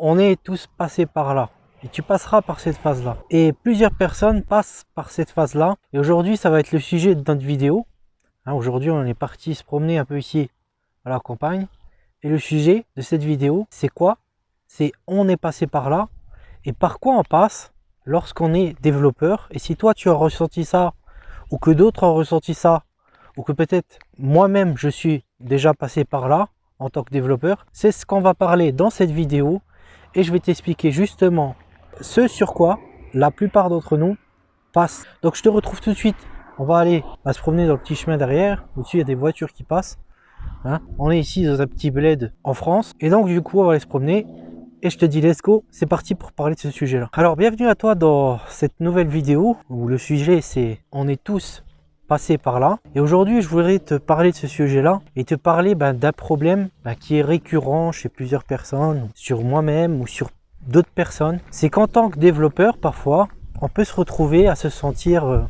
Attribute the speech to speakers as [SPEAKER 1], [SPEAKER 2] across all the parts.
[SPEAKER 1] on est tous passés par là. Et tu passeras par cette phase-là. Et plusieurs personnes passent par cette phase-là. Et aujourd'hui, ça va être le sujet de notre vidéo. Hein, aujourd'hui, on est parti se promener un peu ici à la campagne. Et le sujet de cette vidéo, c'est quoi? C'est on est passé par là. Et par quoi on passe lorsqu'on est développeur. Et si toi, tu as ressenti ça, ou que d'autres ont ressenti ça, ou que peut-être moi-même, je suis déjà passé par là en tant que développeur, c'est ce qu'on va parler dans cette vidéo. Et je vais t'expliquer justement ce sur quoi la plupart d'entre nous passent. Donc je te retrouve tout de suite. On va aller se promener dans le petit chemin derrière. Au-dessus, il y a des voitures qui passent. Hein, on est ici dans un petit bled en France. Et donc du coup, on va aller se promener. Et je te dis let's go, c'est parti pour parler de ce sujet-là. Alors bienvenue à toi dans cette nouvelle vidéo où le sujet c'est on est tous passés par là. Et aujourd'hui, je voudrais te parler de ce sujet-là et te parler d'un problème qui est récurrent chez plusieurs personnes, sur moi-même ou sur d'autres personnes. C'est qu'en tant que développeur, parfois, on peut se retrouver à se sentir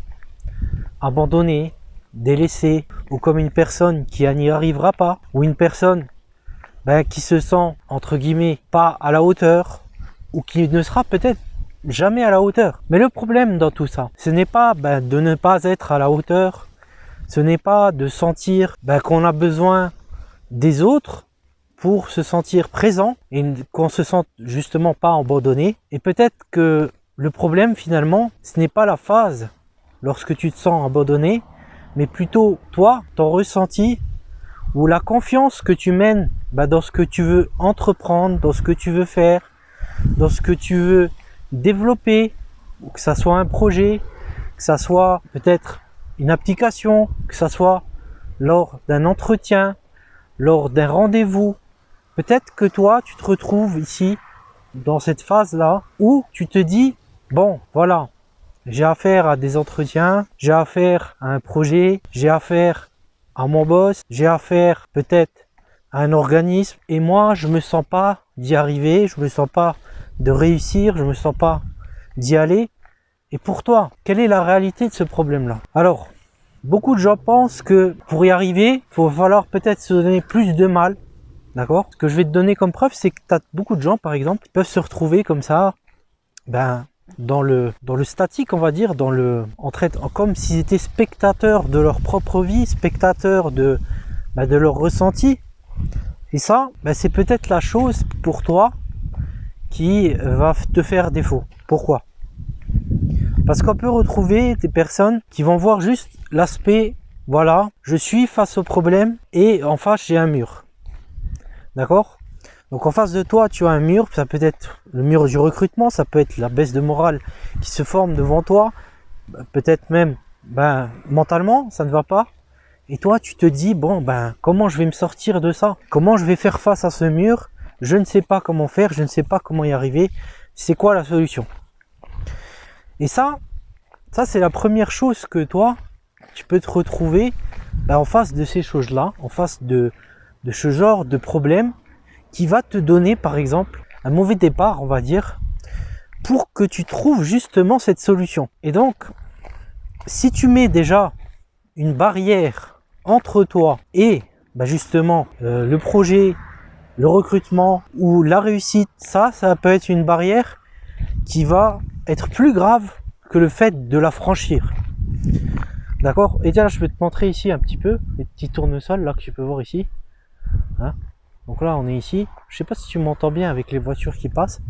[SPEAKER 1] abandonné, délaissé, ou comme une personne qui n'y arrivera pas, ou une personne qui se sent, entre guillemets, pas à la hauteur, ou qui ne sera peut-être jamais à la hauteur. Mais le problème dans tout ça, ce n'est pas de ne pas être à la hauteur, ce n'est pas de sentir qu'on a besoin des autres pour se sentir présent et qu'on se sente justement pas abandonné. Et peut-être que le problème finalement, ce n'est pas la phase lorsque tu te sens abandonné, mais plutôt toi, ton ressenti ou la confiance que tu mènes dans ce que tu veux entreprendre, dans ce que tu veux faire, dans ce que tu veux développer, que ça soit un projet, que ça soit peut-être une application, que ça soit lors d'un entretien, lors d'un rendez-vous. Peut-être que toi, tu te retrouves ici, dans cette phase-là, où tu te dis, bon, voilà, j'ai affaire à des entretiens, j'ai affaire à un projet, j'ai affaire à mon boss, j'ai affaire peut-être à un organisme, et moi, je me sens pas d'y arriver, je me sens pas de réussir, je me sens pas d'y aller. Et pour toi, quelle est la réalité de ce problème-là? Alors, beaucoup de gens pensent que pour y arriver, il va falloir peut-être se donner plus de mal. D'accord? Ce que je vais te donner comme preuve, c'est que tu as beaucoup de gens, par exemple, qui peuvent se retrouver comme ça, dans le statique, on va dire, comme s'ils étaient spectateurs de leur propre vie, spectateurs de leur ressenti. Et ça, c'est peut-être la chose pour toi qui va te faire défaut. Pourquoi? Parce qu'on peut retrouver des personnes qui vont voir juste l'aspect, voilà, je suis face au problème et en face j'ai un mur. D'accord? Donc en face de toi, tu as un mur, ça peut être le mur du recrutement, ça peut être la baisse de morale qui se forme devant toi, peut-être même mentalement, ça ne va pas. Et toi, tu te dis, bon, comment je vais me sortir de ça? Comment je vais faire face à ce mur? Je ne sais pas comment faire, je ne sais pas comment y arriver. C'est quoi la solution? Et ça c'est la première chose que toi, tu peux te retrouver en face de ces choses-là, en face de ce genre de problème qui va te donner, par exemple, un mauvais départ, on va dire, pour que tu trouves justement cette solution. Et donc, si tu mets déjà une barrière entre toi et justement le projet, le recrutement ou la réussite, ça peut être une barrière qui va être plus grave que le fait de la franchir. D'accord? Et là, je vais te montrer ici un petit peu les petits tournesols là que tu peux voir ici. Hein? Donc là, on est ici. Je sais pas si tu m'entends bien avec les voitures qui passent.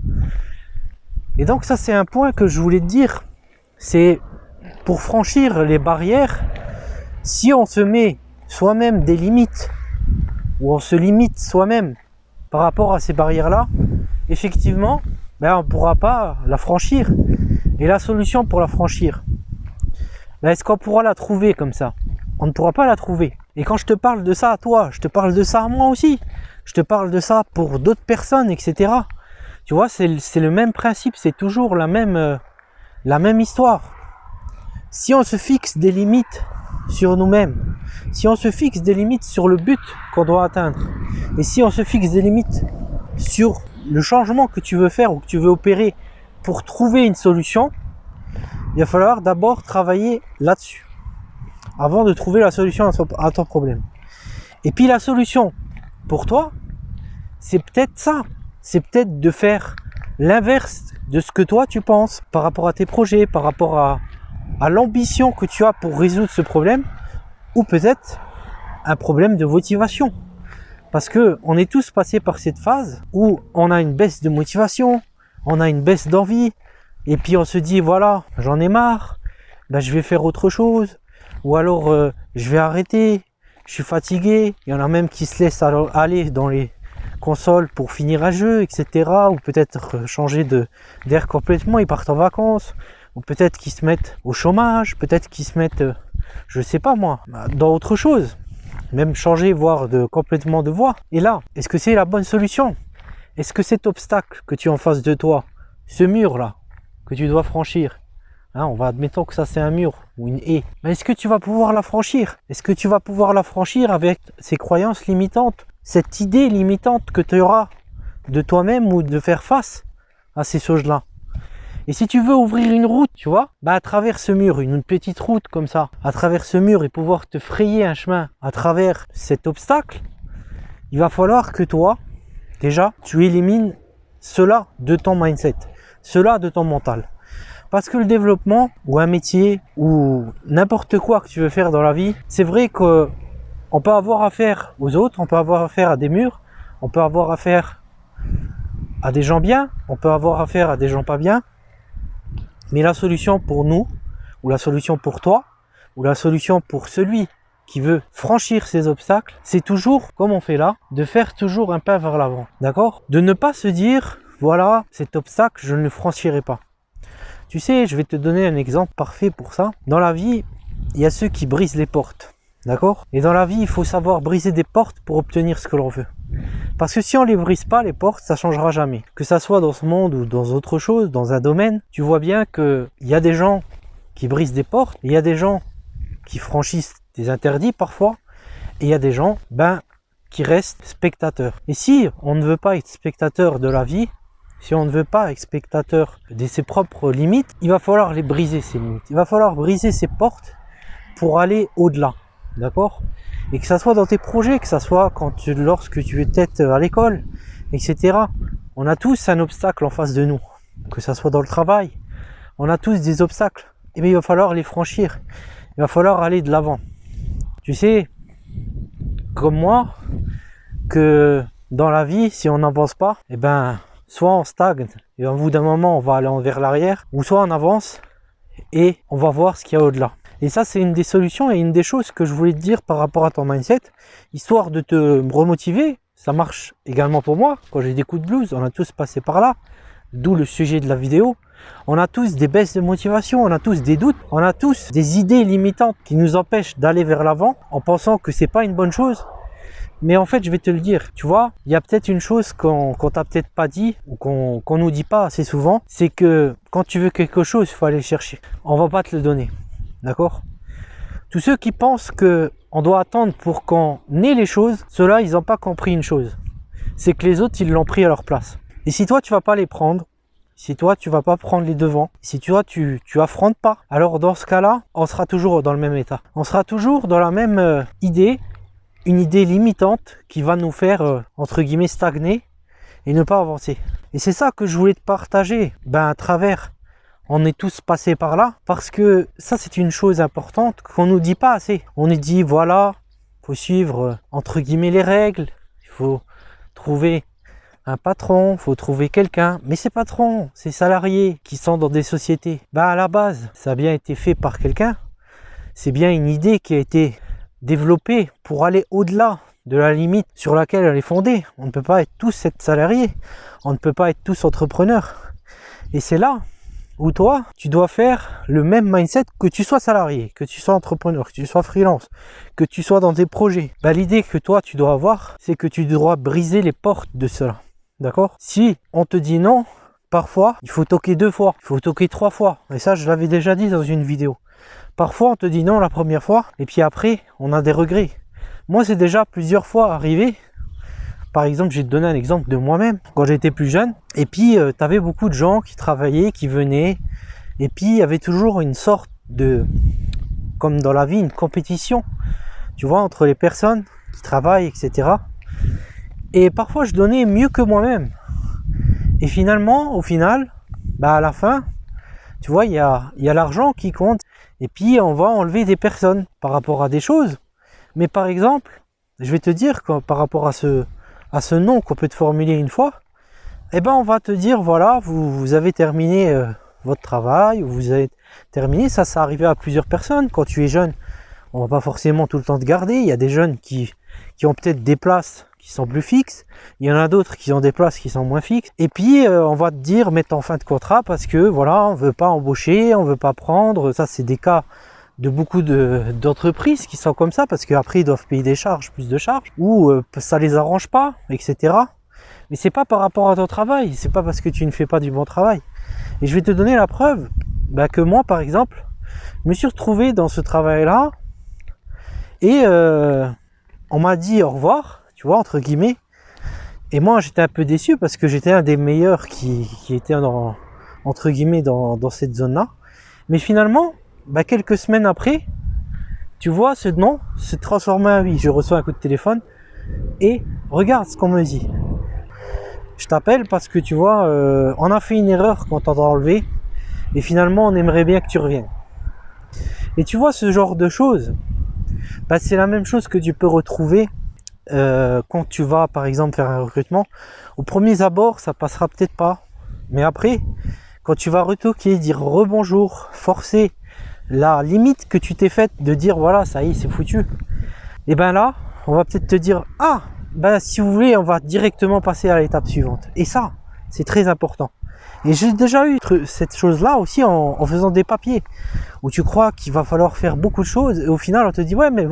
[SPEAKER 1] Et donc ça, c'est un point que je voulais te dire. C'est pour franchir les barrières, si on se met soi-même des limites, ou on se limite soi-même par rapport à ces barrières-là, effectivement, on ne pourra pas la franchir. Et la solution pour la franchir, est-ce qu'on pourra la trouver comme ça? On ne pourra pas la trouver. Et quand je te parle de ça à toi, je te parle de ça à moi aussi. Je te parle de ça pour d'autres personnes, etc. Tu vois, c'est le même principe, c'est toujours la même histoire. Si on se fixe des limites sur nous-mêmes, si on se fixe des limites sur le but qu'on doit atteindre, et si on se fixe des limites sur le changement que tu veux faire ou que tu veux opérer pour trouver une solution, il va falloir d'abord travailler là-dessus avant de trouver la solution à ton problème. Et puis la solution pour toi, c'est peut-être ça. c'est peut-être de faire l'inverse de ce que toi tu penses par rapport à tes projets, par rapport à l'ambition que tu as pour résoudre ce problème, ou peut-être un problème de motivation. Parce que on est tous passés par cette phase où on a une baisse de motivation, on a une baisse d'envie, et puis on se dit voilà, j'en ai marre, ben, je vais faire autre chose, ou alors je vais arrêter, je suis fatigué. Il y en a même qui se laissent aller dans les consoles pour finir un jeu, etc. Ou peut-être changer d'air complètement, ils partent en vacances, ou peut-être qu'ils se mettent au chômage, peut-être qu'ils se mettent, je sais pas moi, dans autre chose, même changer, voire complètement de voie. Et là, est-ce que c'est la bonne solution? Est-ce que cet obstacle que tu as en face de toi, ce mur là, que tu dois franchir, hein, on va admettons que ça c'est un mur ou une haie, mais est-ce que tu vas pouvoir la franchir? Est-ce que tu vas pouvoir la franchir avec ces croyances limitantes, cette idée limitante que tu auras de toi-même ou de faire face à ces choses-là? Et si tu veux ouvrir une route, tu vois, bah à travers ce mur, une petite route comme ça, à travers ce mur et pouvoir te frayer un chemin à travers cet obstacle, il va falloir que toi, déjà, tu élimines cela de ton mindset, cela de ton mental. Parce que le développement, ou un métier, ou n'importe quoi que tu veux faire dans la vie, c'est vrai qu'on peut avoir affaire aux autres, on peut avoir affaire à des murs, on peut avoir affaire à des gens bien, on peut avoir affaire à des gens pas bien. Mais la solution pour nous, ou la solution pour toi, ou la solution pour celui qui veut franchir ces obstacles, c'est toujours, comme on fait là, de faire toujours un pas vers l'avant. D'accord? De ne pas se dire, voilà, cet obstacle, je ne le franchirai pas. Tu sais, je vais te donner un exemple parfait pour ça. Dans la vie, il y a ceux qui brisent les portes. D'accord? Et dans la vie, il faut savoir briser des portes pour obtenir ce que l'on veut. Parce que si on ne les brise pas, les portes, ça ne changera jamais. Que ça soit dans ce monde ou dans autre chose, dans un domaine, tu vois bien qu'il y a des gens qui brisent des portes, il y a des gens qui franchissent des interdits parfois, et il y a des gens qui restent spectateurs. Et si on ne veut pas être spectateur de la vie, si on ne veut pas être spectateur de ses propres limites, il va falloir les briser, ces limites. Il va falloir briser ces portes pour aller au-delà. D'accord? Et que ça soit dans tes projets, que ça soit lorsque tu es peut-être à l'école, etc. On a tous un obstacle en face de nous. Que ça soit dans le travail, on a tous des obstacles. Et bien il va falloir les franchir. Il va falloir aller de l'avant. Tu sais, comme moi, que dans la vie, si on n'avance pas, soit on stagne et au bout d'un moment on va aller vers l'arrière, ou soit on avance et on va voir ce qu'il y a au-delà. Et ça, c'est une des solutions et une des choses que je voulais te dire par rapport à ton mindset, histoire de te remotiver. Ça marche également pour moi. Quand j'ai des coups de blues, on a tous passé par là, d'où le sujet de la vidéo. On a tous des baisses de motivation, on a tous des doutes, on a tous des idées limitantes qui nous empêchent d'aller vers l'avant en pensant que c'est pas une bonne chose. Mais en fait, je vais te le dire, tu vois, il y a peut-être une chose qu'on t'a peut-être pas dit ou qu'on nous dit pas assez souvent, c'est que quand tu veux quelque chose, il faut aller le chercher. On va pas te le donner. D'accord? Tous ceux qui pensent qu'on doit attendre pour qu'on ait les choses, ceux-là, ils n'ont pas compris une chose. C'est que les autres, ils l'ont pris à leur place. Et si toi, tu vas pas les prendre, si toi, tu vas pas prendre les devants, si toi, tu affrontes pas, alors dans ce cas-là, on sera toujours dans le même état. On sera toujours dans la même idée, une idée limitante qui va nous faire, entre guillemets, stagner et ne pas avancer. Et c'est ça que je voulais te partager, à travers... On est tous passés par là, parce que ça c'est une chose importante qu'on nous dit pas assez. On nous dit voilà, faut suivre entre guillemets les règles, il faut trouver un patron, faut trouver quelqu'un. Mais ces patrons, ces salariés qui sont dans des sociétés, à la base, ça a bien été fait par quelqu'un. C'est bien une idée qui a été développée pour aller au-delà de la limite sur laquelle elle est fondée. On ne peut pas être tous être salariés, on ne peut pas être tous entrepreneurs. Et c'est là où toi, tu dois faire le même mindset que tu sois salarié, que tu sois entrepreneur, que tu sois freelance, que tu sois dans tes projets. L'idée que toi, tu dois avoir, c'est que tu dois briser les portes de cela. D'accord? Si on te dit non, parfois, il faut toquer 2 fois, il faut toquer 3 fois. Et ça, je l'avais déjà dit dans une vidéo. Parfois, on te dit non la première fois, et puis après, on a des regrets. Moi, c'est déjà plusieurs fois arrivé. Par exemple, je vais te donner un exemple de moi-même, quand j'étais plus jeune. Et puis, tu avais beaucoup de gens qui travaillaient, qui venaient. Et puis, il y avait toujours une sorte de, comme dans la vie, une compétition, tu vois, entre les personnes qui travaillent, etc. Et parfois, je donnais mieux que moi-même. Et finalement, au final, bah à la fin, tu vois, il y a l'argent qui compte. Et puis on va enlever des personnes par rapport à des choses. Mais par exemple, je vais te dire que par rapport à ce nom qu'on peut te formuler une fois, eh ben on va te dire voilà, vous avez terminé votre travail, ou vous avez terminé, ça arrivé à plusieurs personnes. Quand tu es jeune, on va pas forcément tout le temps te garder. Il y a des jeunes qui ont peut-être des places qui sont plus fixes, il y en a d'autres qui ont des places qui sont moins fixes, et puis on va te dire mettre en fin de contrat parce que voilà, on veut pas embaucher, on veut pas prendre. Ça c'est des cas de beaucoup d'entreprises qui sont comme ça, parce qu'après ils doivent payer des charges, plus de charges, ou ça les arrange pas, etc. Mais c'est pas par rapport à ton travail, c'est pas parce que tu ne fais pas du bon travail. Et je vais te donner la preuve que moi par exemple, je me suis retrouvé dans ce travail là, et on m'a dit au revoir, tu vois, entre guillemets. Et moi j'étais un peu déçu parce que j'étais un des meilleurs qui était entre guillemets dans cette zone là. Mais finalement, quelques semaines après, tu vois, ce nom se transforme en oui. Je reçois un coup de téléphone et regarde ce qu'on me dit. Je t'appelle parce que tu vois, on a fait une erreur quand on t'a enlevé et finalement on aimerait bien que tu reviennes. Et tu vois, ce genre de choses, c'est la même chose que tu peux retrouver quand tu vas par exemple faire un recrutement. Au premier abord ça passera peut-être pas, mais après quand tu vas retoquer, dire rebonjour, forcer la limite que tu t'es faite de dire voilà, ça y est, c'est foutu, et ben là on va peut-être te dire ah si vous voulez on va directement passer à l'étape suivante. Et ça c'est très important. Et j'ai déjà eu cette chose là aussi en faisant des papiers où tu crois qu'il va falloir faire beaucoup de choses et au final on te dit ouais mais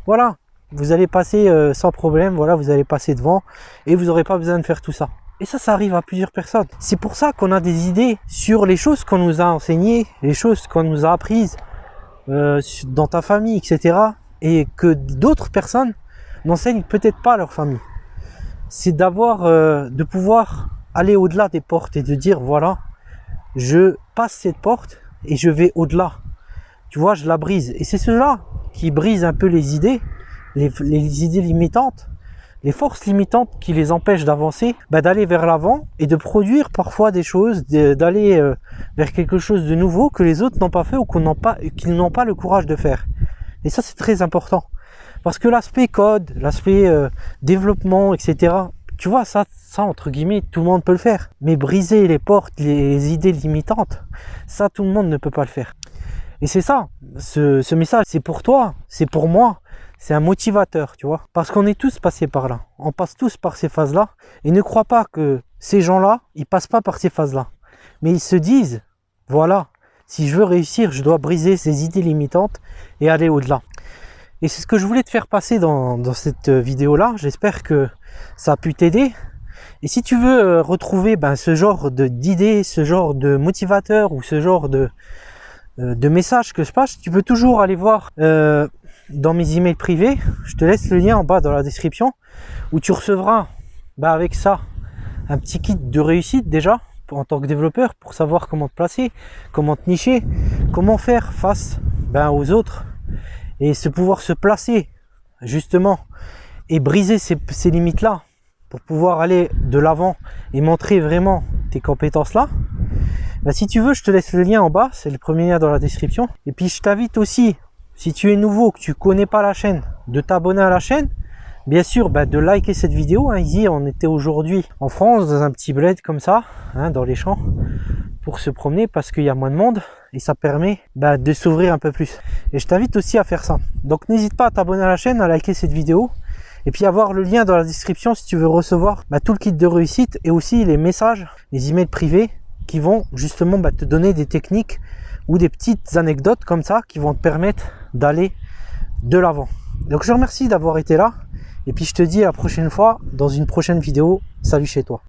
[SPEAKER 1] voilà, vous allez passer sans problème, voilà, vous allez passer devant et vous n'aurez pas besoin de faire tout ça. Et ça arrive à plusieurs personnes. C'est pour ça qu'on a des idées sur les choses qu'on nous a enseignées, les choses qu'on nous a apprises dans ta famille, etc. Et que d'autres personnes n'enseignent peut-être pas à leur famille. C'est d'avoir, de pouvoir aller au-delà des portes et de dire voilà, je passe cette porte et je vais au-delà. Tu vois, je la brise. Et c'est cela qui brise un peu les idées, les idées limitantes, les forces limitantes qui les empêchent d'avancer, d'aller vers l'avant et de produire parfois des choses, d'aller vers quelque chose de nouveau que les autres n'ont pas fait ou qu'ils n'ont pas le courage de faire. Et ça c'est très important. Parce que l'aspect code, l'aspect développement, etc., tu vois, ça entre guillemets, tout le monde peut le faire. Mais briser les portes, les idées limitantes, ça tout le monde ne peut pas le faire. Et c'est ça, ce message, c'est pour toi, c'est pour moi. C'est un motivateur, tu vois. Parce qu'on est tous passés par là. On passe tous par ces phases-là. Et ne crois pas que ces gens-là, ils passent pas par ces phases-là. Mais ils se disent, voilà, si je veux réussir, je dois briser ces idées limitantes et aller au-delà. Et c'est ce que je voulais te faire passer dans cette vidéo-là. J'espère que ça a pu t'aider. Et si tu veux retrouver ce genre d'idées, ce genre de motivateur ou ce genre de messages que je passe, tu peux toujours aller voir dans mes emails privés. Je te laisse le lien en bas dans la description où tu recevras avec ça un petit kit de réussite déjà en tant que développeur pour savoir comment te placer, comment te nicher, comment faire face aux autres et pouvoir se placer justement et briser ces limites là pour pouvoir aller de l'avant et montrer vraiment tes compétences là. Si tu veux, je te laisse le lien en bas, c'est le premier lien dans la description. Et puis je t'invite aussi, si tu es nouveau, que tu connais pas la chaîne, de t'abonner à la chaîne. Bien sûr, de liker cette vidéo. Ici, on était aujourd'hui en France, dans un petit bled comme ça, dans les champs, pour se promener parce qu'il y a moins de monde et ça permet de s'ouvrir un peu plus. Et je t'invite aussi à faire ça. Donc n'hésite pas à t'abonner à la chaîne, à liker cette vidéo. Et puis avoir le lien dans la description si tu veux recevoir tout le kit de réussite et aussi les messages, les emails privés qui vont justement te donner des techniques ou des petites anecdotes comme ça qui vont te permettre d'aller de l'avant. Donc je te remercie d'avoir été là et puis je te dis à la prochaine fois dans une prochaine vidéo. Salut chez toi.